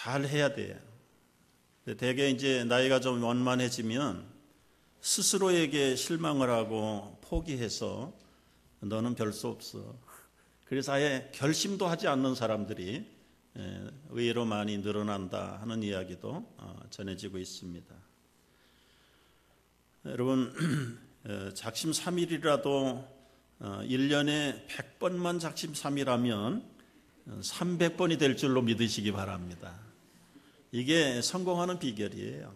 잘 해야 돼요. 대개 이제 나이가 좀 원만해지면 스스로에게 실망을 하고 포기해서 너는 별 수 없어. 그래서 아예 결심도 하지 않는 사람들이 의외로 많이 늘어난다 하는 이야기도 전해지고 있습니다. 여러분, 작심삼일이라도 1년에 100번만 작심삼일하면 300번이 될 줄로 믿으시기 바랍니다. 이게 성공하는 비결이에요.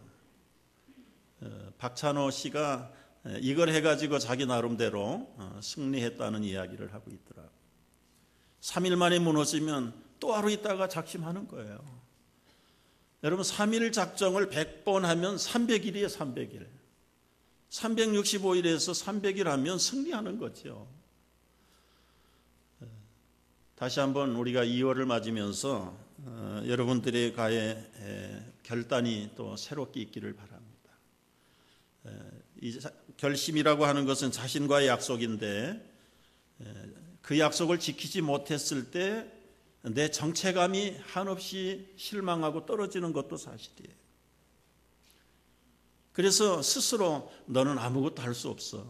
박찬호 씨가 이걸 해가지고 자기 나름대로 승리했다는 이야기를 하고 있더라고요. 3일 만에 무너지면 또 하루 있다가 작심하는 거예요. 여러분, 3일 작정을 100번 하면 300일이에요. 300일. 365일에서 300일 하면 승리하는 거죠. 다시 한번 우리가 2월을 맞으면서 여러분들의 가에 결단이 또 새롭게 있기를 바랍니다. 이 결심이라고 하는 것은 자신과의 약속인데 그 약속을 지키지 못했을 때 내 정체감이 한없이 실망하고 떨어지는 것도 사실이에요. 그래서 스스로 너는 아무것도 할 수 없어.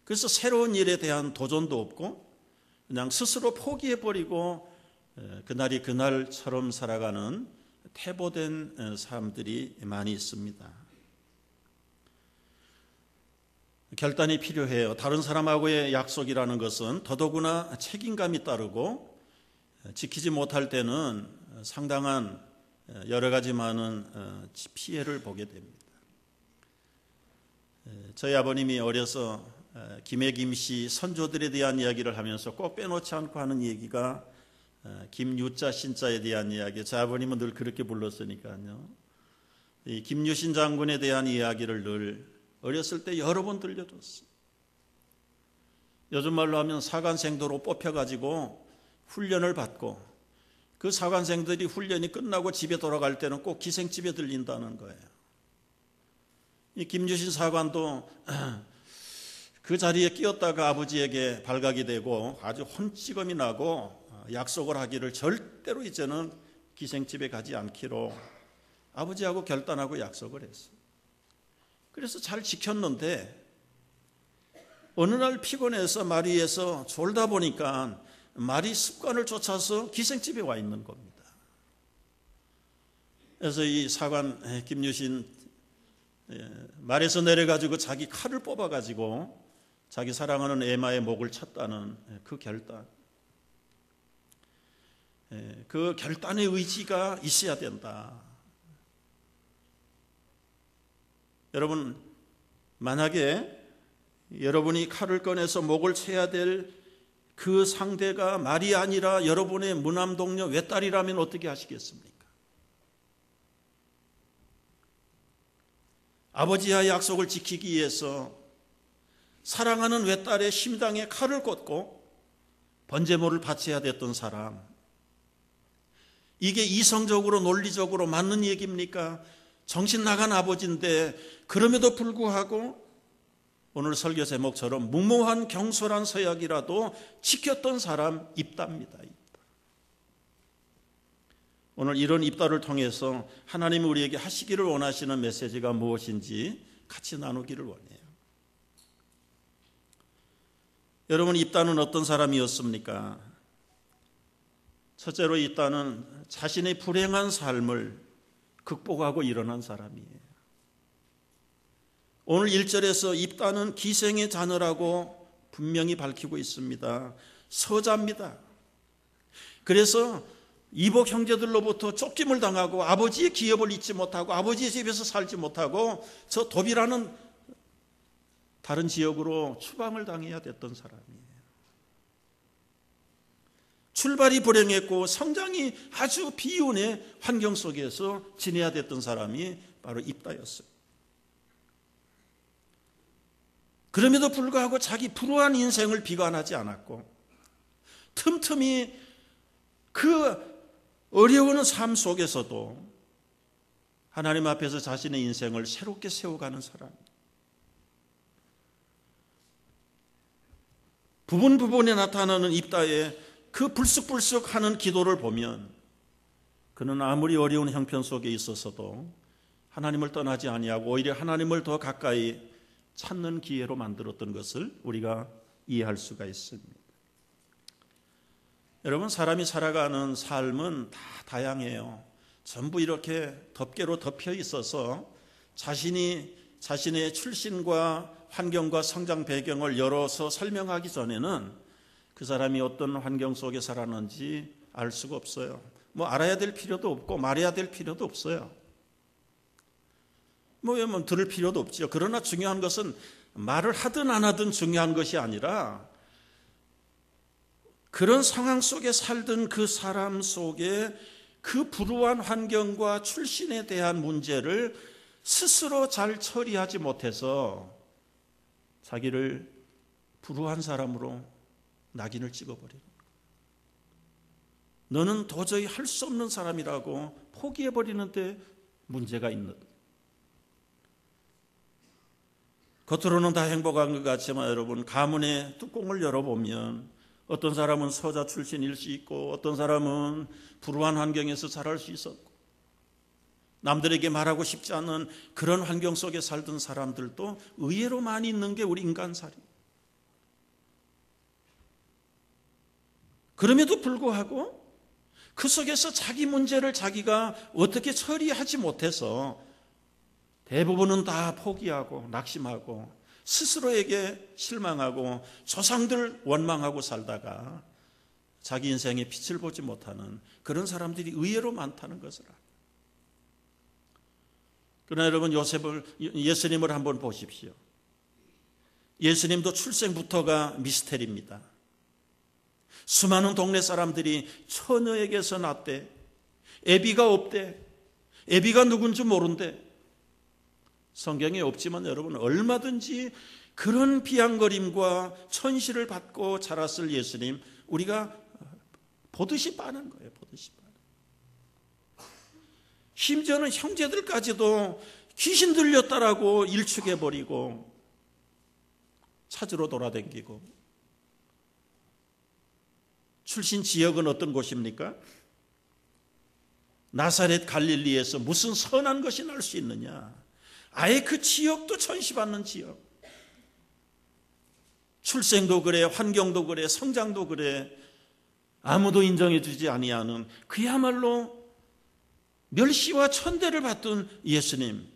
그래서 새로운 일에 대한 도전도 없고 그냥 스스로 포기해버리고 그날이 그날처럼 살아가는 퇴보된 사람들이 많이 있습니다. 결단이 필요해요. 다른 사람하고의 약속이라는 것은 더더구나 책임감이 따르고 지키지 못할 때는 상당한 여러 가지 많은 피해를 보게 됩니다. 저희 아버님이 어려서 김해김씨 선조들에 대한 이야기를 하면서 꼭 빼놓지 않고 하는 얘기가 김유자 신자에 대한 이야기. 제 아버님은 늘 그렇게 불렀으니까요. 이 김유신 장군에 대한 이야기를 늘 어렸을 때 여러 번 들려줬어요. 요즘 말로 하면 사관생도로 뽑혀가지고 훈련을 받고 그 사관생들이 훈련이 끝나고 집에 돌아갈 때는 꼭 기생집에 들린다는 거예요. 이 김유신 사관도 그 자리에 끼었다가 아버지에게 발각이 되고 아주 혼찌검이 나고 약속을 하기를 절대로 이제는 기생집에 가지 않기로 아버지하고 결단하고 약속을 했어요. 그래서 잘 지켰는데 어느 날 피곤해서 마리에서 졸다 보니까 말이 습관을 쫓아서 기생집에 와 있는 겁니다. 그래서 이 사관 김유신 말에서 내려가지고 자기 칼을 뽑아가지고 자기 사랑하는 에마의 목을 쳤다는 그 결단. 그 결단의 의지가 있어야 된다. 여러분, 만약에 여러분이 칼을 꺼내서 목을 쳐야 될 그 상대가 말이 아니라 여러분의 무남동녀 외딸이라면 어떻게 하시겠습니까? 아버지와의 약속을 지키기 위해서 사랑하는 외딸의 심장에 칼을 꽂고 번제물을 바쳐야 됐던 사람, 이게 이성적으로 논리적으로 맞는 얘기입니까? 정신 나간 아버지인데 그럼에도 불구하고 오늘 설교 제목처럼 무모한 경솔한 서약이라도 지켰던 사람 입다입니다. 입다. 오늘 이런 입다를 통해서 하나님이 우리에게 하시기를 원하시는 메시지가 무엇인지 같이 나누기를 원해요. 여러분, 입다는 어떤 사람이었습니까? 첫째로 입다는 자신의 불행한 삶을 극복하고 일어난 사람이에요. 오늘 1절에서 입다는 기생의 자녀라고 분명히 밝히고 있습니다. 서자입니다. 그래서 이복 형제들로부터 쫓김을 당하고 아버지의 기업을 잊지 못하고 아버지의 집에서 살지 못하고 저 도비라는 다른 지역으로 추방을 당해야 됐던 사람이에요. 출발이 불행했고 성장이 아주 비운의 환경 속에서 지내야 됐던 사람이 바로 입다였어요. 그럼에도 불구하고 자기 불우한 인생을 비관하지 않았고 틈틈이 그 어려운 삶 속에서도 하나님 앞에서 자신의 인생을 새롭게 세워가는 사람입니다. 부분에 나타나는 입다의 그 불쑥불쑥 하는 기도를 보면 그는 아무리 어려운 형편 속에 있어서도 하나님을 떠나지 아니하고 오히려 하나님을 더 가까이 찾는 기회로 만들었던 것을 우리가 이해할 수가 있습니다. 여러분, 사람이 살아가는 삶은 다 다양해요. 전부 이렇게 덮개로 덮여 있어서 자신의 출신과 환경과 성장 배경을 열어서 설명하기 전에는 그 사람이 어떤 환경 속에 살았는지 알 수가 없어요. 뭐 알아야 될 필요도 없고 말해야 될 필요도 없어요. 뭐 들을 필요도 없죠. 그러나 중요한 것은 말을 하든 안 하든 중요한 것이 아니라 그런 상황 속에 살던 그 사람 속에 그 불우한 환경과 출신에 대한 문제를 스스로 잘 처리하지 못해서 자기를 불우한 사람으로 낙인을 찍어버리는 거예요. 너는 도저히 할 수 없는 사람이라고 포기해버리는데 문제가 있는 거예요. 겉으로는 다 행복한 것 같지만 여러분, 가문의 뚜껑을 열어보면 어떤 사람은 서자 출신일 수 있고 어떤 사람은 불우한 환경에서 자랄 수 있었고 남들에게 말하고 싶지 않은 그런 환경 속에 살던 사람들도 의외로 많이 있는 게 우리 인간살이. 그럼에도 불구하고 그 속에서 자기 문제를 자기가 어떻게 처리하지 못해서 대부분은 다 포기하고 낙심하고 스스로에게 실망하고 조상들 원망하고 살다가 자기 인생에 빛을 보지 못하는 그런 사람들이 의외로 많다는 것을 알아요. 그러나 여러분, 예수님을 한번 보십시오. 예수님도 출생부터가 미스테리입니다. 수많은 동네 사람들이 처녀에게서 났대. 애비가 없대. 애비가 누군지 모른대. 성경에 없지만 여러분, 얼마든지 그런 비아냥거림과 천시를 받고 자랐을 예수님 우리가 보듯이 빤한 거예요. 보듯이 빤. 심지어는 형제들까지도 귀신 들렸다라고 일축해버리고 찾으러 돌아다니고. 출신 지역은 어떤 곳입니까? 나사렛 갈릴리에서 무슨 선한 것이 날 수 있느냐. 아예 그 지역도 천시받는 지역. 출생도 그래, 환경도 그래, 성장도 그래. 아무도 인정해 주지 아니하는 그야말로 멸시와 천대를 받던 예수님.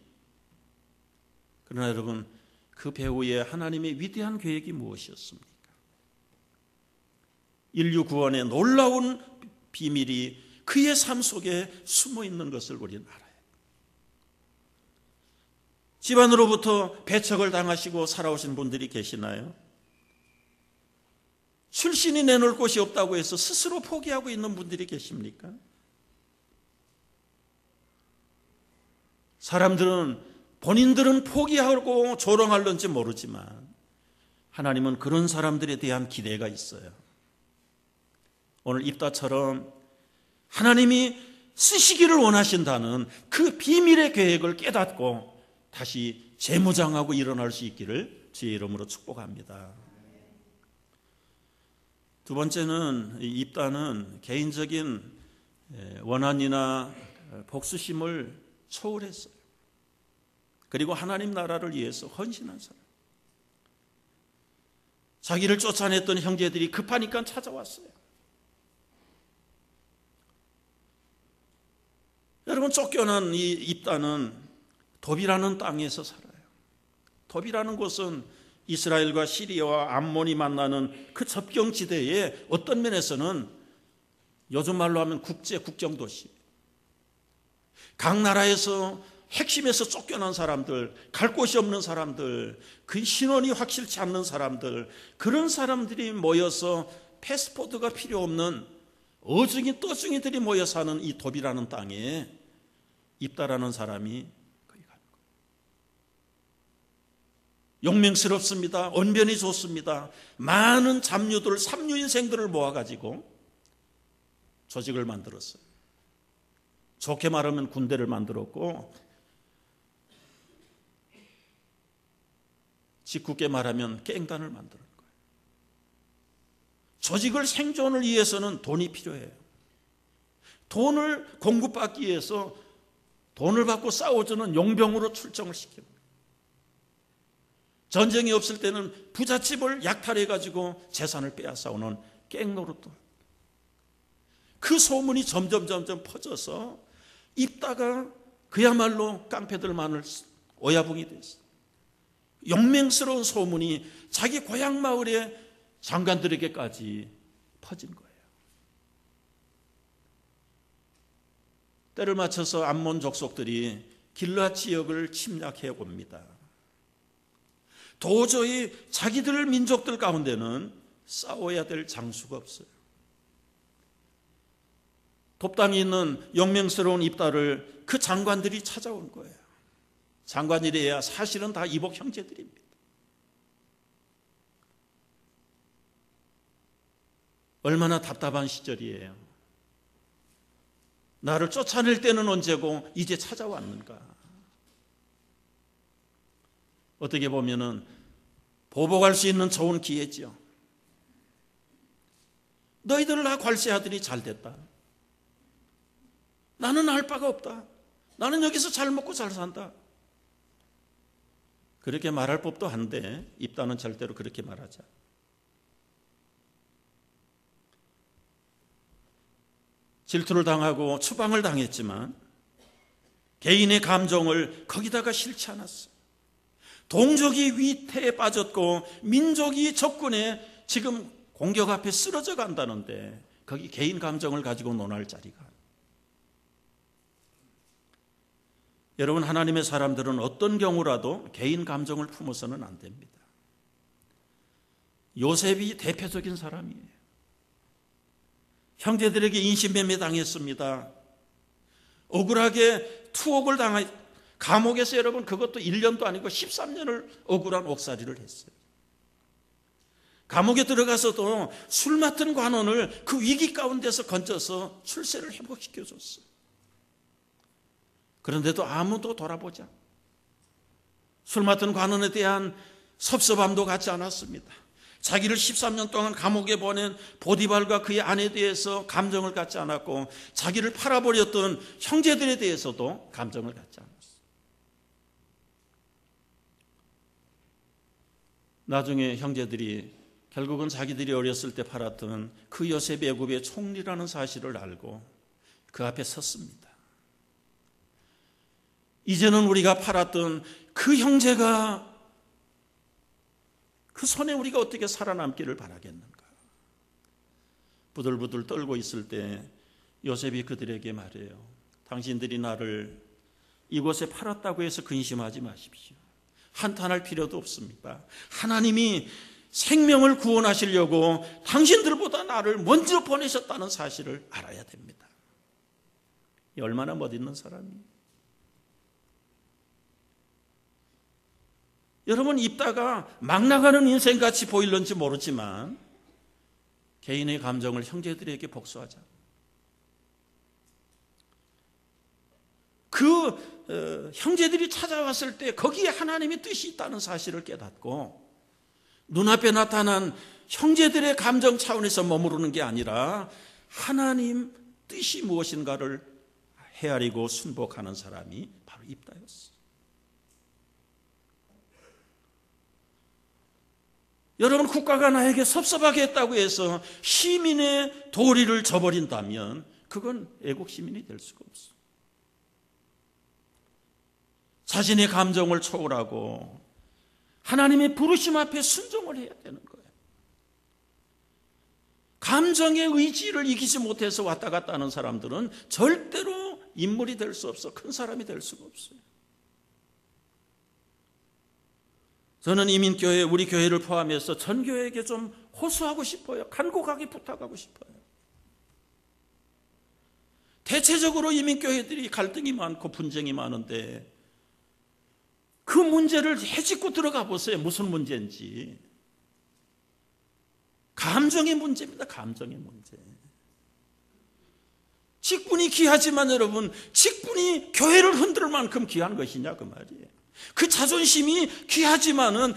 그러나 여러분, 그 배후에 하나님의 위대한 계획이 무엇이었습니까? 인류 구원의 놀라운 비밀이 그의 삶 속에 숨어 있는 것을 우리는 알아요. 집안으로부터 배척을 당하시고 살아오신 분들이 계시나요? 출신이 내놓을 곳이 없다고 해서 스스로 포기하고 있는 분들이 계십니까? 본인들은 포기하고 조롱할는지 모르지만 하나님은 그런 사람들에 대한 기대가 있어요. 오늘 입다처럼 하나님이 쓰시기를 원하신다는 그 비밀의 계획을 깨닫고 다시 재무장하고 일어날 수 있기를 주의 이름으로 축복합니다. 두 번째는 입다는 개인적인 원한이나 복수심을 초월했어요. 그리고 하나님 나라를 위해서 헌신한 사람. 자기를 쫓아냈던 형제들이 급하니까 찾아왔어요. 여러분, 쫓겨난 이 입다는 돛이라는 땅에서 살아요. 돛이라는 곳은 이스라엘과 시리아와 암몬이 만나는 그 접경지대에 어떤 면에서는 요즘 말로 하면 국정도시. 각 나라에서 핵심에서 쫓겨난 사람들, 갈 곳이 없는 사람들, 그 신원이 확실치 않는 사람들, 그런 사람들이 모여서 패스포트가 필요 없는 어중이 떠중이들이 모여 사는 이 돛이라는 땅에 입다라는 사람이 거기 가는 거예요. 용맹스럽습니다. 언변이 좋습니다. 많은 잡류들, 삼류인생들을 모아가지고 조직을 만들었어요. 좋게 말하면 군대를 만들었고, 짓궂게 말하면 깽단을 만드는 거예요. 조직을 생존을 위해서는 돈이 필요해요. 돈을 공급받기 위해서 돈을 받고 싸워주는 용병으로 출정을 시키는 거예요. 전쟁이 없을 때는 부잣집을 약탈해가지고 재산을 빼앗아오는 깽노릇도. 그 소문이 점점 퍼져서 입다가 그야말로 깡패들만을 오야붕이 됐어요. 용맹스러운 소문이 자기 고향 마을의 장관들에게까지 퍼진 거예요. 때를 맞춰서 암몬 족속들이 길앗 지역을 침략해 옵니다. 도저히 자기들 민족들 가운데는 싸워야 될 장수가 없어요. 돕당이 있는 용맹스러운 입다를 그 장관들이 찾아온 거예요. 장관이래야 사실은 다 이복 형제들입니다. 얼마나 답답한 시절이에요. 나를 쫓아낼 때는 언제고 이제 찾아왔는가. 어떻게 보면은 보복할 수 있는 좋은 기회죠. 너희들 나 괄세하더니 잘 됐다. 나는 알 바가 없다. 나는 여기서 잘 먹고 잘 산다. 그렇게 말할 법도 한데 입다는 절대로 그렇게 말하자. 질투를 당하고 추방을 당했지만 개인의 감정을 거기다가 싫지 않았어. 동족이 위태에 빠졌고 민족이 적군에 지금 공격 앞에 쓰러져 간다는데 거기 개인 감정을 가지고 논할 자리가. 여러분, 하나님의 사람들은 어떤 경우라도 개인 감정을 품어서는 안 됩니다. 요셉이 대표적인 사람이에요. 형제들에게 인신매매 당했습니다. 억울하게 투옥을 당해 감옥에서 여러분 그것도 1년도 아니고 13년을 억울한 옥살이를 했어요. 감옥에 들어가서도 술 맡은 관원을 그 위기 가운데서 건져서 출세를 회복시켜줬어요. 그런데도 아무도 돌아보지 않고 술 맡은 관원에 대한 섭섭함도 갖지 않았습니다. 자기를 13년 동안 감옥에 보낸 보디발과 그의 아내에 대해서 감정을 갖지 않았고 자기를 팔아버렸던 형제들에 대해서도 감정을 갖지 않았어요. 나중에 형제들이 결국은 자기들이 어렸을 때 팔았던 그 요셉 애굽의 총리라는 사실을 알고 그 앞에 섰습니다. 이제는 우리가 팔았던 그 형제가 그 손에 우리가 어떻게 살아남기를 바라겠는가. 부들부들 떨고 있을 때 요셉이 그들에게 말해요. 당신들이 나를 이곳에 팔았다고 해서 근심하지 마십시오. 한탄할 필요도 없습니다. 하나님이 생명을 구원하시려고 당신들보다 나를 먼저 보내셨다는 사실을 알아야 됩니다. 얼마나 멋있는 사람이에요. 여러분, 입다가 막 나가는 인생같이 보일는지 모르지만 개인의 감정을 형제들에게 복수하자. 형제들이 찾아왔을 때 거기에 하나님의 뜻이 있다는 사실을 깨닫고 눈앞에 나타난 형제들의 감정 차원에서 머무르는 게 아니라 하나님 뜻이 무엇인가를 헤아리고 순복하는 사람이 바로 입다였어요. 여러분, 국가가 나에게 섭섭하게 했다고 해서 시민의 도리를 저버린다면 그건 애국 시민이 될 수가 없어요. 자신의 감정을 초월하고 하나님의 부르심 앞에 순종을 해야 되는 거예요. 감정의 의지를 이기지 못해서 왔다 갔다 하는 사람들은 절대로 인물이 될 수 없어. 큰 사람이 될 수가 없어요. 저는 이민교회, 우리 교회를 포함해서 전 교회에게 좀 호소하고 싶어요. 간곡하게 부탁하고 싶어요. 대체적으로 이민교회들이 갈등이 많고 분쟁이 많은데 그 문제를 헤집고 들어가 보세요. 무슨 문제인지. 감정의 문제입니다. 감정의 문제. 직분이 귀하지만 여러분, 직분이 교회를 흔들 만큼 귀한 것이냐 그 말이에요. 그 자존심이 귀하지만은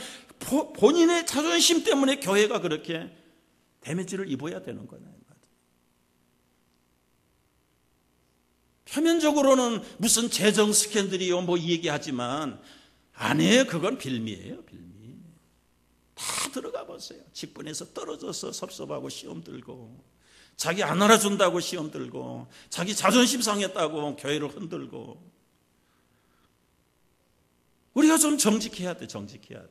본인의 자존심 때문에 교회가 그렇게 데미지를 입어야 되는 거냐. 표면적으로는 무슨 재정 스캔들이요 뭐 얘기하지만 아니에요. 그건 빌미예요. 빌미. 다 들어가 보세요. 직분에서 떨어져서 섭섭하고 시험 들고, 자기 안 알아준다고 시험 들고, 자기 자존심 상했다고 교회를 흔들고. 우리가 좀 정직해야 돼. 정직해야 돼.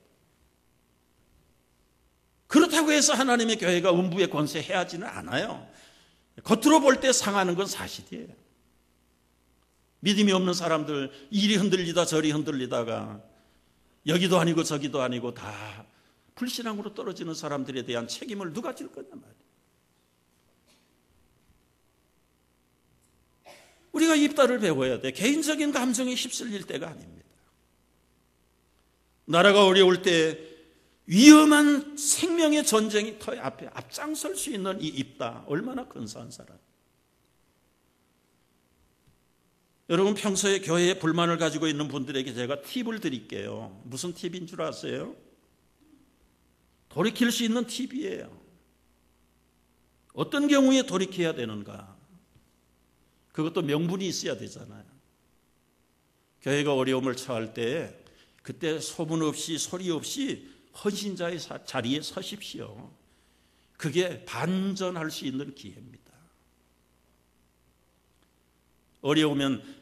그렇다고 해서 하나님의 교회가 음부의 권세 해하지는 않아요. 겉으로 볼 때 상하는 건 사실이에요. 믿음이 없는 사람들 이리 흔들리다 저리 흔들리다가 여기도 아니고 저기도 아니고 다 불신앙으로 떨어지는 사람들에 대한 책임을 누가 질 거냐 말이에요. 우리가 입다를 배워야 돼. 개인적인 감정에 휩쓸릴 때가 아닙니다. 나라가 어려울 때 위험한 생명의 전쟁이 터 앞에 앞장설 수 있는 이 입다, 얼마나 근사한 사람. 여러분, 평소에 교회에 불만을 가지고 있는 분들에게 제가 팁을 드릴게요. 무슨 팁인 줄 아세요? 돌이킬 수 있는 팁이에요. 어떤 경우에 돌이켜야 되는가? 그것도 명분이 있어야 되잖아요. 교회가 어려움을 처할 때 그때 소문 없이 소리 없이 헌신자의 자리에 서십시오. 그게 반전할 수 있는 기회입니다. 어려우면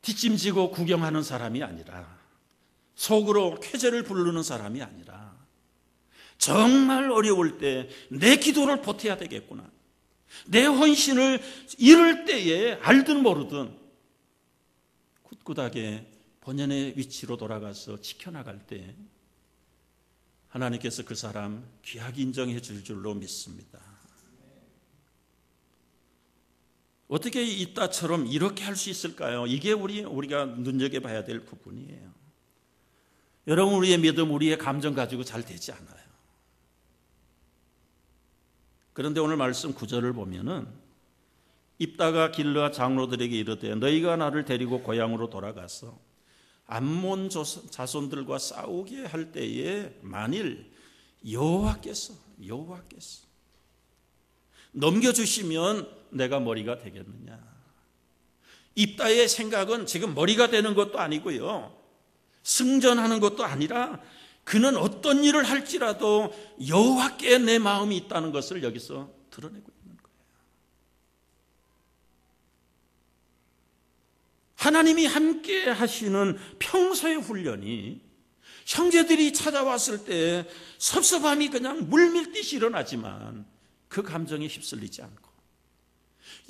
뒷짐지고 구경하는 사람이 아니라, 속으로 쾌재를 부르는 사람이 아니라, 정말 어려울 때 내 기도를 보태야 되겠구나, 내 헌신을 이럴 때에 알든 모르든 굳굳하게 본연의 위치로 돌아가서 지켜나갈 때 하나님께서 그 사람 귀하게 인정해 줄 줄로 믿습니다. 어떻게 이따처럼 이렇게 할 수 있을까요? 이게 우리가 눈여겨봐야 될 부분이에요. 여러분, 우리의 믿음, 우리의 감정 가지고 잘 되지 않아요. 그런데 오늘 말씀 9절을 보면은 입다가 길르아 장로들에게 이르되 너희가 나를 데리고 고향으로 돌아가서 암몬 자손들과 싸우게 할 때에 만일 여호와께서 넘겨주시면 내가 머리가 되겠느냐. 입다의 생각은 지금 머리가 되는 것도 아니고요, 승전하는 것도 아니라 그는 어떤 일을 할지라도 여호와께 내 마음이 있다는 것을 여기서 드러내고 있는 거예요. 하나님이 함께 하시는 평소의 훈련이 형제들이 찾아왔을 때 섭섭함이 그냥 물밀듯이 일어나지만 그 감정에 휩쓸리지 않고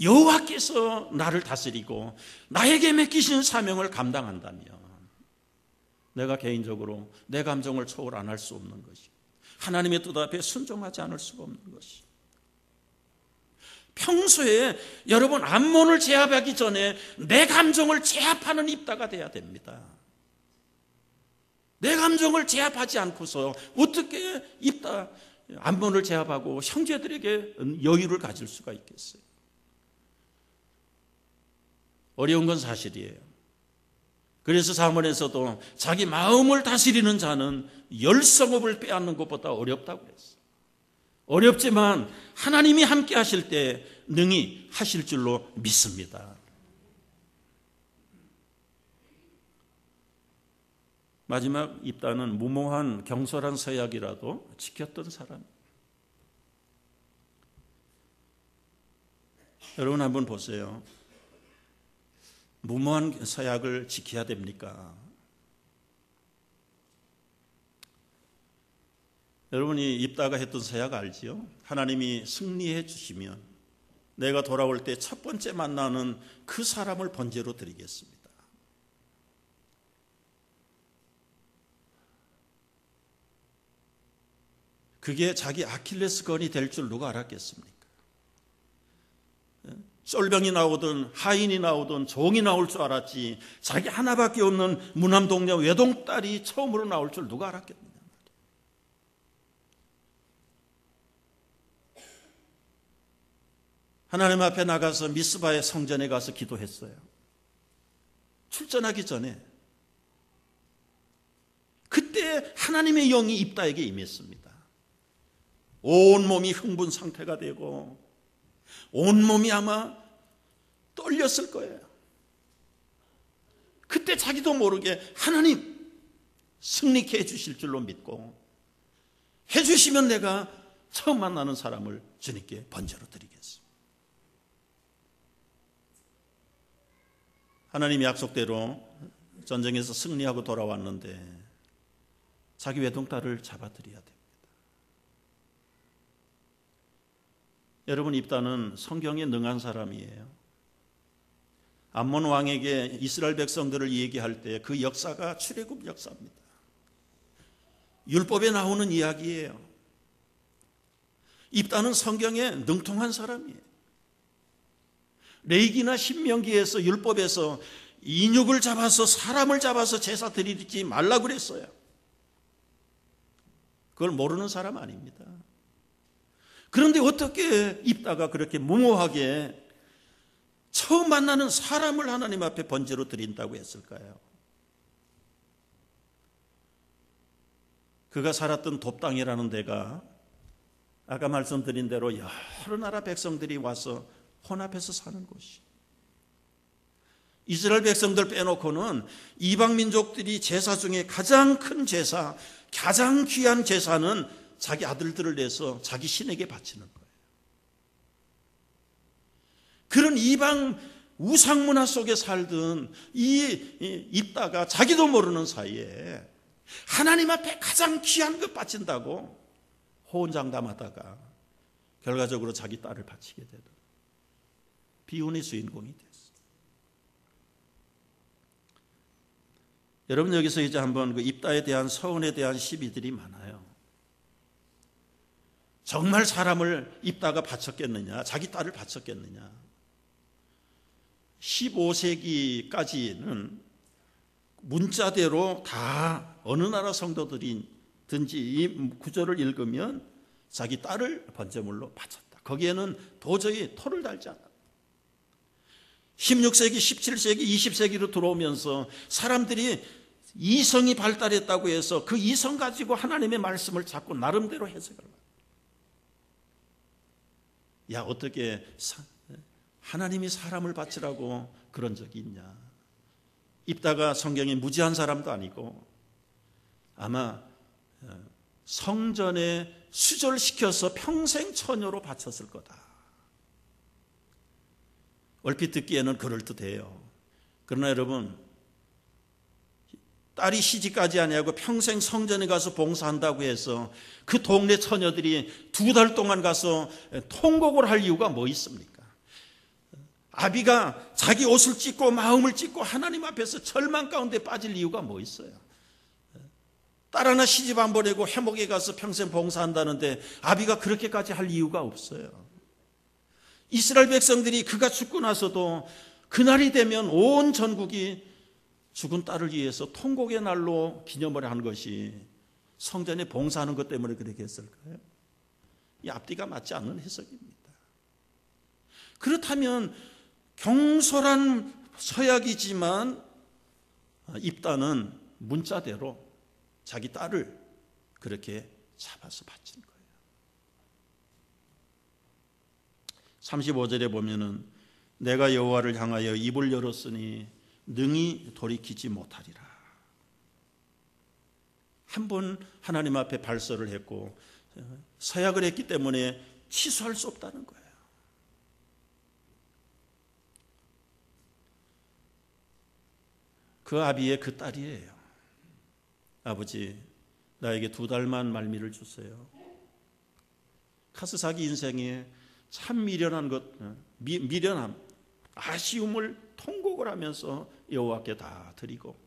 여호와께서 나를 다스리고 나에게 맡기신 사명을 감당한다면 내가 개인적으로 내 감정을 초월 안 할 수 없는 것이, 하나님의 뜻 앞에 순종하지 않을 수가 없는 것이. 평소에 여러분, 암몬을 제압하기 전에 내 감정을 제압하는 입다가 돼야 됩니다. 내 감정을 제압하지 않고서 어떻게 입다 암몬을 제압하고 형제들에게 여유를 가질 수가 있겠어요? 어려운 건 사실이에요. 그래서 사문에서도 자기 마음을 다스리는 자는 열성업을 빼앗는 것보다 어렵다고 했어요. 어렵지만 하나님이 함께 하실 때 능히 하실 줄로 믿습니다. 마지막 입다는 무모한 경솔한 서약이라도 지켰던 사람. 여러분 한번 보세요. 무모한 서약을 지켜야 됩니까? 여러분이 입다가 했던 서약 알지요? 하나님이 승리해 주시면 내가 돌아올 때 첫 번째 만나는 그 사람을 번제로 드리겠습니다. 그게 자기 아킬레스건이 될 줄 누가 알았겠습니까? 쫄병이 나오든 하인이 나오든 종이 나올 줄 알았지, 자기 하나밖에 없는 무남동녀 외동딸이 처음으로 나올 줄 누가 알았겠느냐. 하나님 앞에 나가서 미스바의 성전에 가서 기도했어요. 출전하기 전에. 그때 하나님의 영이 입다에게 임했습니다. 온몸이 흥분 상태가 되고 온몸이 아마 떨렸을 거예요. 그때 자기도 모르게 하나님 승리케 해주실 줄로 믿고, 해주시면 내가 처음 만나는 사람을 주님께 번제로 드리겠습니다. 하나님의 약속대로 전쟁에서 승리하고 돌아왔는데 자기 외동딸을 잡아드려야 됩니다. 여러분, 입다는 성경에 능한 사람이에요. 암몬 왕에게 이스라엘 백성들을 얘기할 때 그 역사가 출애굽 역사입니다. 율법에 나오는 이야기예요. 입다는 성경에 능통한 사람이에요. 레위기나 신명기에서 율법에서 인육을 잡아서 사람을 잡아서 제사 드리지 말라고 그랬어요. 그걸 모르는 사람 아닙니다. 그런데 어떻게 입다가 그렇게 무모하게 처음 만나는 사람을 하나님 앞에 번제로 드린다고 했을까요? 그가 살았던 돕당이라는 데가 아까 말씀드린 대로 여러 나라 백성들이 와서 혼합해서 사는 곳이, 이스라엘 백성들 빼놓고는 이방 민족들이 제사 중에 가장 큰 제사, 가장 귀한 제사는 자기 아들들을 내서 자기 신에게 바치는 거예요. 그런 이방 우상 문화 속에 살던 이 입다가 자기도 모르는 사이에 하나님 앞에 가장 귀한 것 바친다고 호언장담하다가 결과적으로 자기 딸을 바치게 되는 비운의 주인공이 됐어요. 여러분, 여기서 이제 한번 그 입다에 대한 서원에 대한 시비들이 많아요. 정말 사람을 입다가 바쳤겠느냐, 자기 딸을 바쳤겠느냐. 15세기까지는 문자대로 다 어느 나라 성도들이든지 이 구절을 읽으면 자기 딸을 번제물로 바쳤다. 거기에는 도저히 토를 달지 않았다. 16세기, 17세기, 20세기로 들어오면서 사람들이 이성이 발달했다고 해서 그 이성 가지고 하나님의 말씀을 자꾸 나름대로 해석을 합니다. 야, 어떻게 하나님이 사람을 바치라고 그런 적이 있냐. 입다가 성경에 무지한 사람도 아니고 아마 성전에 수절시켜서 평생 처녀로 바쳤을 거다. 얼핏 듣기에는 그럴듯해요. 그러나 여러분, 딸이 시집가지 아니하고 평생 성전에 가서 봉사한다고 해서 그 동네 처녀들이 2달 동안 가서 통곡을 할 이유가 뭐 있습니까? 아비가 자기 옷을 찢고 마음을 찢고 하나님 앞에서 절망 가운데 빠질 이유가 뭐 있어요? 딸 하나 시집 안 보내고 해목에 가서 평생 봉사한다는데 아비가 그렇게까지 할 이유가 없어요. 이스라엘 백성들이 그가 죽고 나서도 그날이 되면 온 전국이 죽은 딸을 위해서 통곡의 날로 기념을 한 것이 성전에 봉사하는 것 때문에 그렇게 했을까요? 이 앞뒤가 맞지 않는 해석입니다. 그렇다면 경솔한 서약이지만 입다는 문자대로 자기 딸을 그렇게 잡아서 바친 거예요. 35절에 보면은 내가 여호와를 향하여 입을 열었으니 능히 돌이키지 못하리라. 한 번 하나님 앞에 발설을 했고 서약을 했기 때문에 취소할 수 없다는 거예요. 그 아비의 그 딸이에요. 아버지, 나에게 2달만 말미를 주세요. 카스 자기 인생에 참 미련한 것, 미련함, 아쉬움을 통곡을 하면서 여호와께 다 드리고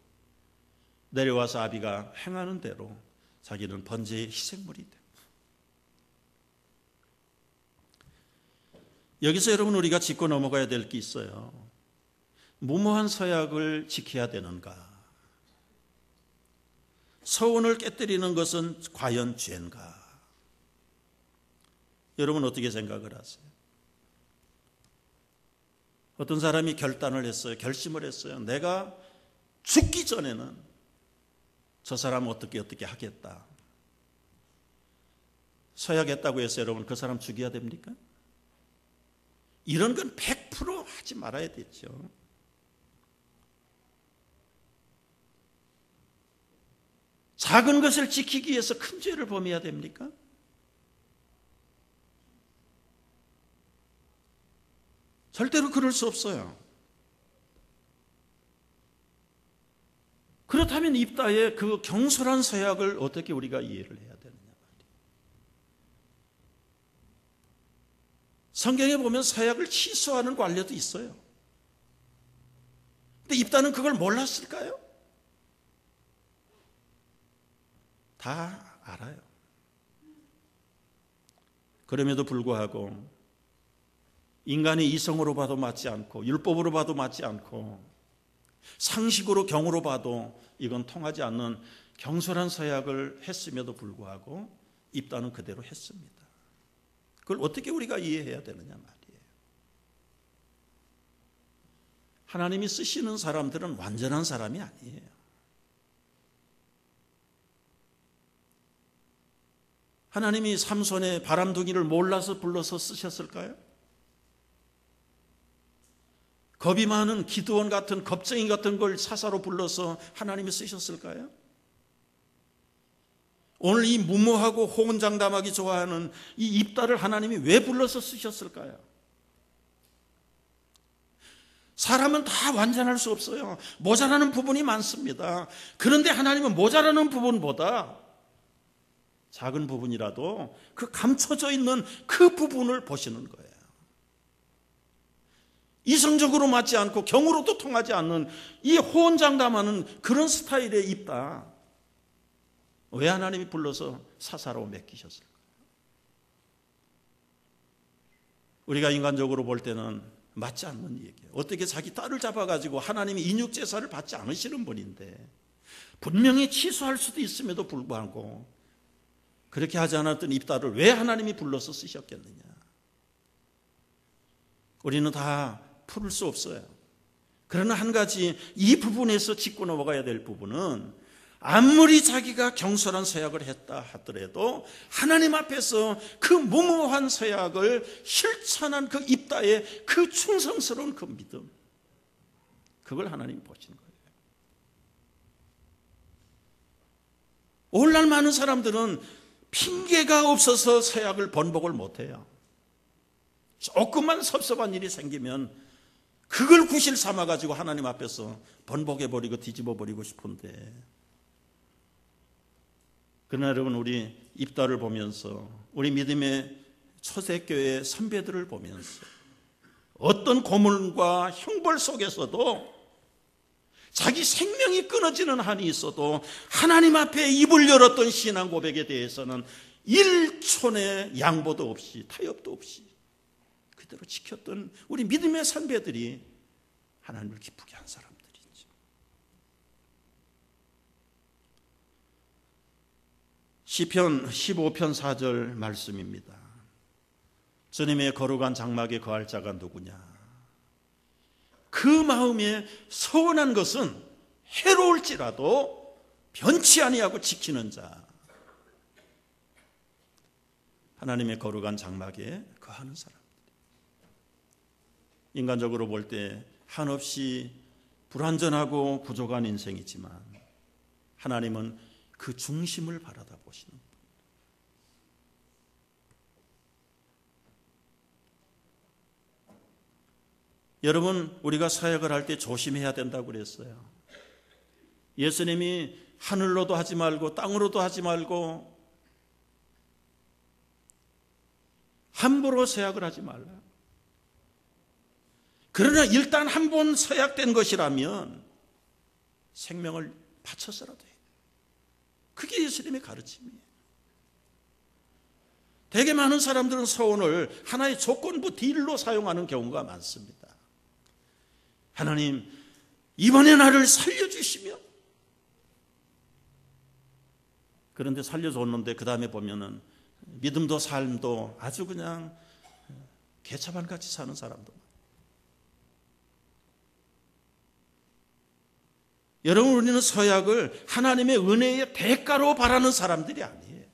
내려와서 아비가 행하는 대로 자기는 번제의 희생물이 돼. 여기서 여러분, 우리가 짚고 넘어가야 될 게 있어요. 무모한 서약을 지켜야 되는가? 서원을 깨뜨리는 것은 과연 죄인가? 여러분, 어떻게 생각을 하세요? 어떤 사람이 결단을 했어요. 결심을 했어요. 내가 죽기 전에는 저 사람 어떻게 하겠다. 서약했다고 해서 여러분 그 사람 죽여야 됩니까? 이런 건 100% 하지 말아야 되죠. 작은 것을 지키기 위해서 큰 죄를 범해야 됩니까? 절대로 그럴 수 없어요. 그렇다면 입다의 그 경솔한 서약을 어떻게 우리가 이해를 해야 되느냐 말이에요. 성경에 보면 서약을 취소하는 관례도 있어요. 근데 입다는 그걸 몰랐을까요? 다 알아요. 그럼에도 불구하고 인간의 이성으로 봐도 맞지 않고 율법으로 봐도 맞지 않고 상식으로 경으로 봐도 이건 통하지 않는 경솔한 서약을 했음에도 불구하고 입다는 그대로 했습니다. 그걸 어떻게 우리가 이해해야 되느냐 말이에요. 하나님이 쓰시는 사람들은 완전한 사람이 아니에요. 하나님이 삼손의 바람둥이를 몰라서 불러서 쓰셨을까요? 겁이 많은 기드온 같은 겁쟁이 같은 걸 사사로 불러서 하나님이 쓰셨을까요? 오늘 이 무모하고 호언장담하기 좋아하는 이 입다를 하나님이 왜 불러서 쓰셨을까요? 사람은 다 완전할 수 없어요. 모자라는 부분이 많습니다. 그런데 하나님은 모자라는 부분보다 작은 부분이라도 그 감춰져 있는 그 부분을 보시는 거예요. 이성적으로 맞지 않고 경으로도 통하지 않는 이 호언장담하는 그런 스타일의 입다. 왜 하나님이 불러서 사사로 맡기셨을까요? 우리가 인간적으로 볼 때는 맞지 않는 얘기예요. 어떻게 자기 딸을 잡아가지고 하나님이 인육제사를 받지 않으시는 분인데 분명히 취소할 수도 있음에도 불구하고 그렇게 하지 않았던 입다를 왜 하나님이 불러서 쓰셨겠느냐. 우리는 다 풀을 수 없어요. 그러나 한 가지 이 부분에서 짚고 넘어가야 될 부분은 아무리 자기가 경솔한 서약을 했다 하더라도 하나님 앞에서 그 무모한 서약을 실천한 그 입다의 그 충성스러운 그 믿음, 그걸 하나님이 보시는 거예요. 오늘날 많은 사람들은 핑계가 없어서 서약을 번복을 못해요. 조금만 섭섭한 일이 생기면 그걸 구실 삼아가지고 하나님 앞에서 번복해버리고 뒤집어버리고 싶은데, 그러나 여러분, 우리 입다를 보면서 우리 믿음의 초대교회 선배들을 보면서 어떤 고문과 형벌 속에서도 자기 생명이 끊어지는 한이 있어도 하나님 앞에 입을 열었던 신앙 고백에 대해서는 1촌의 양보도 없이 타협도 없이 그대로 지켰던 우리 믿음의 선배들이 하나님을 기쁘게 한 사람들이죠. 시편 15편 4절 말씀입니다. 주님의 거룩한 장막에 거할 자가 누구냐? 그 마음에 서운한 것은 해로울지라도 변치 아니하고 지키는 자. 하나님의 거룩한 장막에 거하는 사람. 인간적으로 볼 때 한없이 불완전하고 부족한 인생이지만 하나님은 그 중심을 바라다 보시는 분. 여러분, 우리가 사역을 할 때 조심해야 된다고 그랬어요. 예수님이 하늘로도 하지 말고 땅으로도 하지 말고 함부로 서약을 하지 말라. 그러나 일단 한 번 서약된 것이라면 생명을 바쳐서라도 해요. 그게 예수님의 가르침이에요. 되게 많은 사람들은 서원을 하나의 조건부 딜로 사용하는 경우가 많습니다. 하나님, 이번에 나를 살려주시면. 그런데 살려줬는데 그 다음에 보면은 믿음도 삶도 아주 그냥 개차반같이 사는 사람도. 여러분, 우리는 서약을 하나님의 은혜의 대가로 바라는 사람들이 아니에요.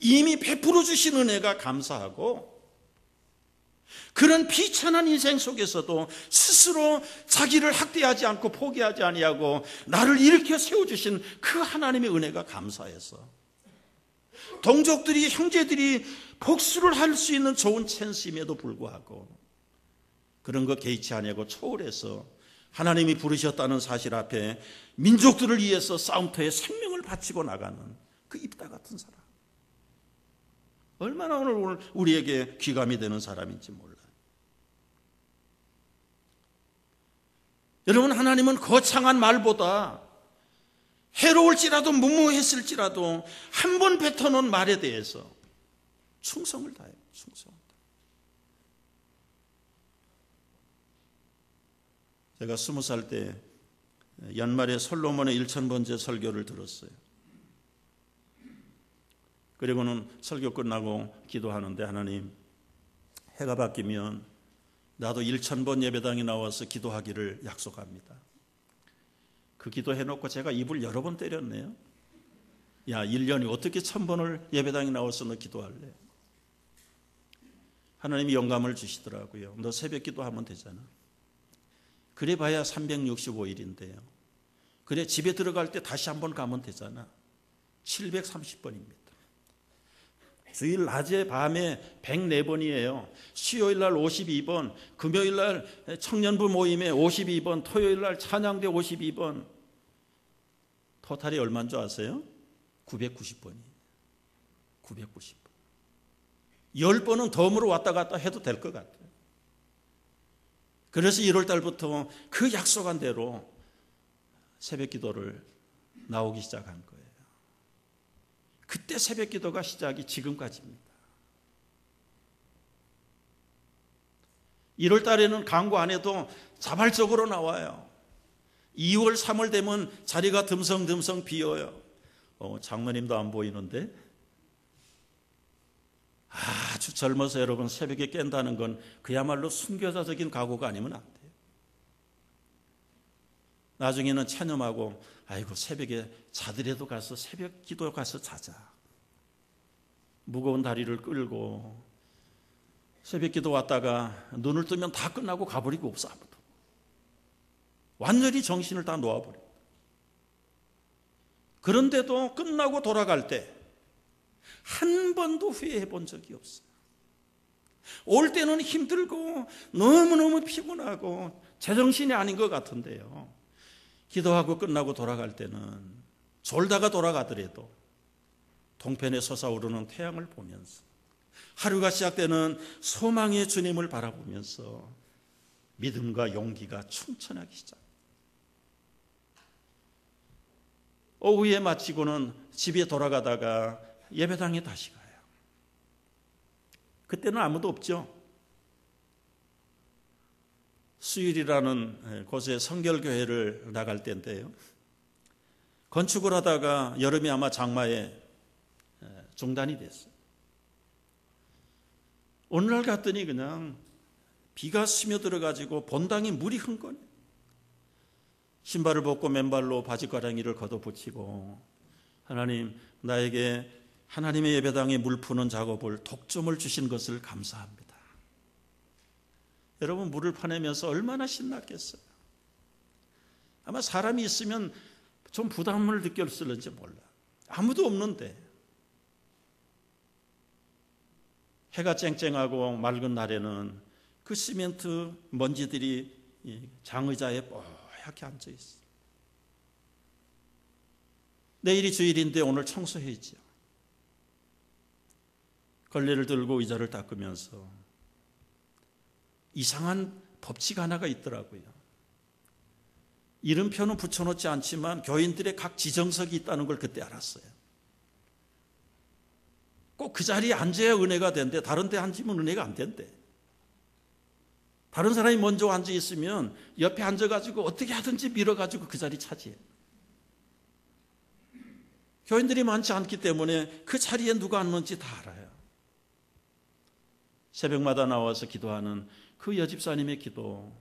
이미 베풀어 주신 은혜가 감사하고 그런 비천한 인생 속에서도 스스로 자기를 학대하지 않고 포기하지 아니하고 나를 일으켜 세워주신 그 하나님의 은혜가 감사해서 동족들이, 형제들이 복수를 할 수 있는 좋은 찬스임에도 불구하고 그런 거 개의치 아니하고 초월해서 하나님이 부르셨다는 사실 앞에 민족들을 위해서 싸움터에 생명을 바치고 나가는 그 입다 같은 사람, 얼마나 오늘 우리에게 귀감이 되는 사람인지 몰라요. 여러분, 하나님은 거창한 말보다 해로울지라도 무모했을지라도 한 번 뱉어놓은 말에 대해서 충성을 다해요. 충성을 다해요. 제가 20살 때 연말에 솔로몬의 1000번째 설교를 들었어요. 그리고는 설교 끝나고 기도하는데, 하나님, 해가 바뀌면 나도 1000번 예배당에 나와서 기도하기를 약속합니다. 그 기도해놓고 제가 입을 여러 번 때렸네요. 야, 1년이 어떻게 1000번을 예배당에 나와서 너 기도할래? 하나님이 영감을 주시더라고요. 너 새벽 기도하면 되잖아. 그래 봐야 365일인데요. 그래 집에 들어갈 때 다시 한번 가면 되잖아. 730번입니다. 주일 낮에 밤에 104번이에요. 수요일 날 52번, 금요일 날 청년부 모임에 52번, 토요일 날 찬양대 52번. 토탈이 얼마인 줄 아세요? 990번이에요. 990번. 10번은 덤으로 왔다 갔다 해도 될 것 같아요. 그래서 1월 달부터 그 약속한 대로 새벽 기도를 나오기 시작한 거예요. 그때 새벽 기도가 시작이 지금까지입니다. 1월 달에는 강구 안 해도 자발적으로 나와요. 2월, 3월 되면 자리가 듬성듬성 비어요. 장로님도 안 보이는데? 아주 젊어서 여러분 새벽에 깬다는 건 그야말로 순교자적인 각오가 아니면 안 돼요. 나중에는 체념하고, 아이고 새벽에 자더라도 가서 새벽 기도 가서 자자. 무거운 다리를 끌고 새벽 기도 왔다가 눈을 뜨면 다 끝나고 가버리고 없어, 아무도. 완전히 정신을 다 놓아버려. 그런데도 끝나고 돌아갈 때 한 번도 후회해 본 적이 없어요. 올 때는 힘들고 너무너무 피곤하고 제정신이 아닌 것 같은데요, 기도하고 끝나고 돌아갈 때는 졸다가 돌아가더라도 동편에 솟아오르는 태양을 보면서, 하루가 시작되는 소망의 주님을 바라보면서 믿음과 용기가 충천하기 시작. 오후에 마치고는 집에 돌아가다가 예배당에 다시 가요. 그때는 아무도 없죠. 수일이라는 곳에 성결교회를 나갈 때인데요, 건축을 하다가 여름에 아마 장마에 중단이 됐어요. 어느 날 갔더니 그냥 비가 스며들어가지고 본당에 물이 흥건해. 신발을 벗고 맨발로 바지가랑이를 걷어붙이고, 하나님, 나에게 하나님의 예배당에 물 푸는 작업을 독점을 주신 것을 감사합니다. 여러분, 물을 파내면서 얼마나 신났겠어요. 아마 사람이 있으면 좀 부담을 느꼈을는지 몰라. 아무도 없는데, 해가 쨍쨍하고 맑은 날에는 그 시멘트 먼지들이 장의자에 뽀얗게 앉아있어요. 내일이 주일인데 오늘 청소해야죠. 걸레를 들고 의자를 닦으면서 이상한 법칙 하나가 있더라고요. 이름표는 붙여놓지 않지만 교인들의 각 지정석이 있다는 걸 그때 알았어요. 꼭 그 자리에 앉아야 은혜가 된대. 다른 데 앉으면 은혜가 안 된대. 다른 사람이 먼저 앉아 있으면 옆에 앉아가지고 어떻게 하든지 밀어가지고 그 자리 차지해. 교인들이 많지 않기 때문에 그 자리에 누가 앉는지 다 알아요. 새벽마다 나와서 기도하는 그 여집사님의 기도,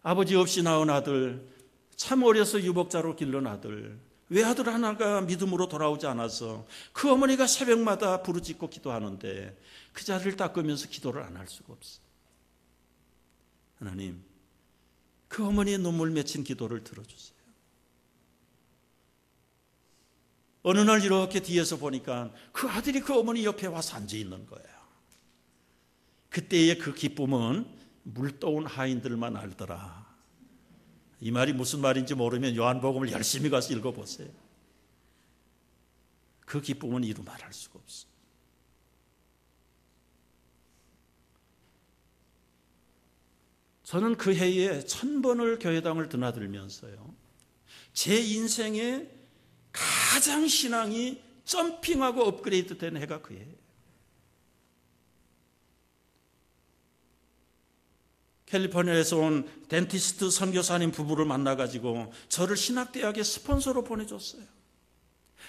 아버지 없이 낳은 아들, 참 어려서 유복자로 길른 아들, 외아들 하나가 믿음으로 돌아오지 않아서 그 어머니가 새벽마다 부르짖고 기도하는데 그 자리를 닦으면서 기도를 안 할 수가 없어요. 하나님, 그 어머니의 눈물 맺힌 기도를 들어주세요. 어느 날 이렇게 뒤에서 보니까 그 아들이 그 어머니 옆에 와서 앉아 있는 거예요. 그때의 그 기쁨은 물떠온 하인들만 알더라. 이 말이 무슨 말인지 모르면 요한복음을 열심히 가서 읽어보세요. 그 기쁨은 이루 말할 수가 없어요. 저는 그 해에 1000번을 교회당을 드나들면서요, 제 인생에 가장 신앙이 점핑하고 업그레이드 된 해가 그 해예요. 캘리포니아에서 온 덴티스트 선교사님 부부를 만나가지고 저를 신학대학에 스폰서로 보내줬어요.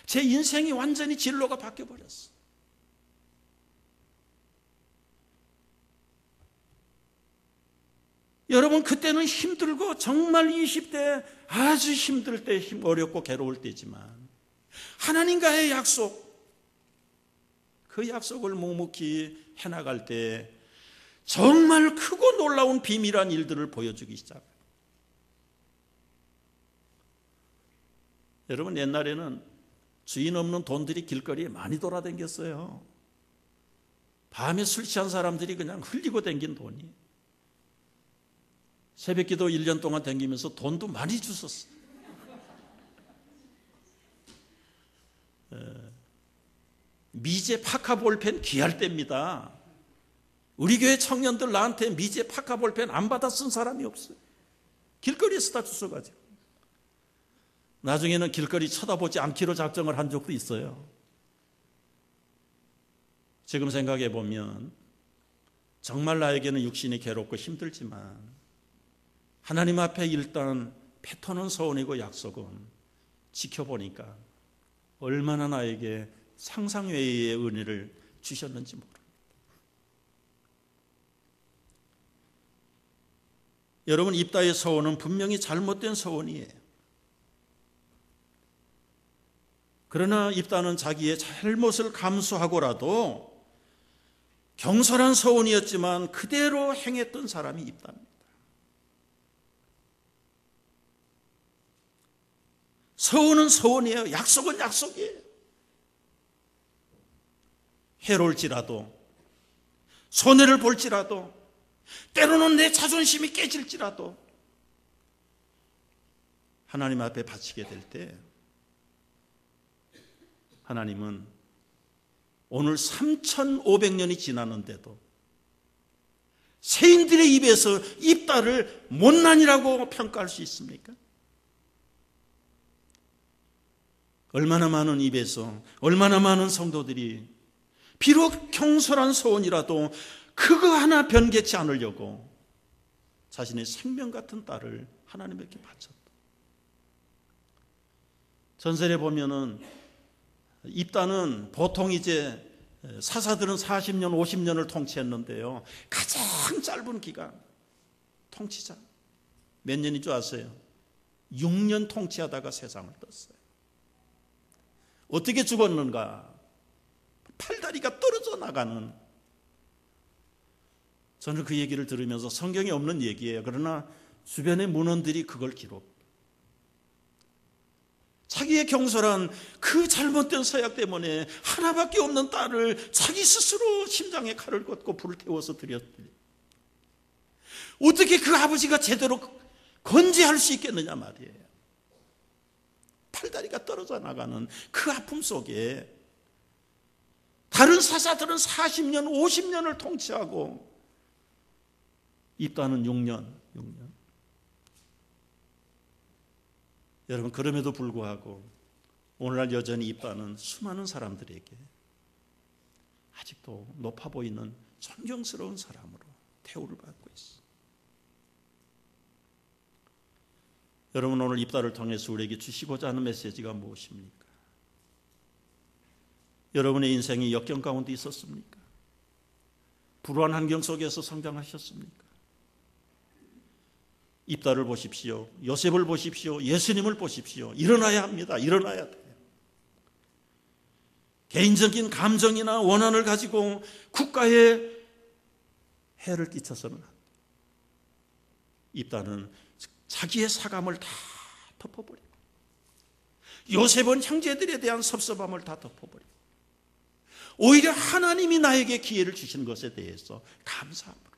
제 인생이 완전히 진로가 바뀌어버렸어요. 여러분, 그때는 힘들고 정말 20대 아주 힘들 때, 어렵고 괴로울 때지만 하나님과의 약속, 그 약속을 묵묵히 해나갈 때 정말 크고 놀라운 비밀한 일들을 보여주기 시작해요. 여러분, 옛날에는 주인 없는 돈들이 길거리에 많이 돌아다녔어요. 밤에 술 취한 사람들이 그냥 흘리고 댕긴 돈이. 새벽기도 1년 동안 다니면서 돈도 많이 주셨어요. 미제 파카 볼펜 귀할 때입니다. 우리 교회 청년들 나한테 미제 파카 볼펜 안 받아 쓴 사람이 없어요. 길거리에서 다 주워가지고. 나중에는 길거리 쳐다보지 않기로 작정을 한 적도 있어요. 지금 생각해 보면 정말 나에게는 육신이 괴롭고 힘들지만 하나님 앞에 일단 패턴은 소원이고 약속은 지켜보니까 얼마나 나에게 상상 외의 은혜를 주셨는지 모릅니다. 여러분, 입다의 소원은 분명히 잘못된 소원이에요. 그러나 입다는 자기의 잘못을 감수하고라도 경솔한 소원이었지만 그대로 행했던 사람이 입다입니다. 소원은 소원이에요. 약속은 약속이에요. 해로울지라도, 손해를 볼지라도, 때로는 내 자존심이 깨질지라도 하나님 앞에 바치게 될 때 하나님은 오늘 3500년이 지났는데도 세인들의 입에서 입다를 못난이라고 평가할 수 있습니까? 얼마나 많은 입에서, 얼마나 많은 성도들이 비록 경솔한 소원이라도 그거 하나 변개치 않으려고 자신의 생명 같은 딸을 하나님께 바쳤다. 전설에 보면은 입다는 보통 이제 사사들은 40년, 50년을 통치했는데요, 가장 짧은 기간 통치자 몇 년인 줄 아세요? 6년 통치하다가 세상을 떴어요. 어떻게 죽었는가? 팔다리가 떨어져 나가는. 저는 그 얘기를 들으면서 성경에 없는 얘기예요. 그러나 주변의 문헌들이 그걸 기록. 자기의 경솔한 그 잘못된 서약 때문에 하나밖에 없는 딸을 자기 스스로 심장에 칼을 꽂고 불을 태워서 드렸더니 어떻게 그 아버지가 제대로 건재할 수 있겠느냐 말이에요. 팔다리가 떨어져 나가는 그 아픔 속에 다른 사사들은 40년, 50년을 통치하고 입다는 6년. 여러분, 그럼에도 불구하고 오늘날 여전히 입다는 수많은 사람들에게 아직도 높아 보이는 존경스러운 사람으로 대우를 받고 있습니다. 여러분, 오늘 입다를 통해서 우리에게 주시고자 하는 메시지가 무엇입니까? 여러분의 인생이 역경 가운데 있었습니까? 불우한 환경 속에서 성장하셨습니까? 입다를 보십시오. 요셉을 보십시오. 예수님을 보십시오. 일어나야 합니다. 일어나야 돼요. 개인적인 감정이나 원한을 가지고 국가에 해를 끼쳐서는 안 돼요. 입다는 자기의 사감을 다 덮어버리고, 요셉은 형제들에 대한 섭섭함을 다 덮어버리고, 오히려 하나님이 나에게 기회를 주신 것에 대해서 감사함으로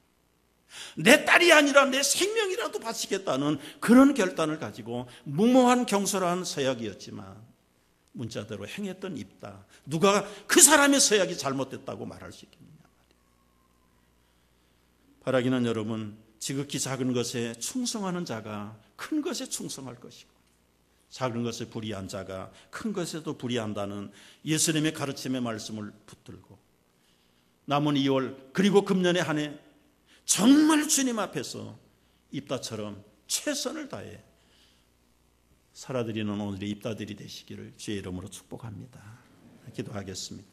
내 딸이 아니라 내 생명이라도 바치겠다는 그런 결단을 가지고 무모한 경솔한 서약이었지만 문자대로 행했던 입다. 누가 그 사람의 서약이 잘못됐다고 말할 수 있겠느냐 말이에요. 바라기는 여러분, 지극히 작은 것에 충성하는 자가 큰 것에 충성할 것이고, 작은 것에 불의한 자가 큰 것에도 불의한다는 예수님의 가르침의 말씀을 붙들고 남은 2월 그리고 금년의 한 해 정말 주님 앞에서 입다처럼 최선을 다해 살아드리는 오늘의 입다들이 되시기를 주의 이름으로 축복합니다. 기도하겠습니다.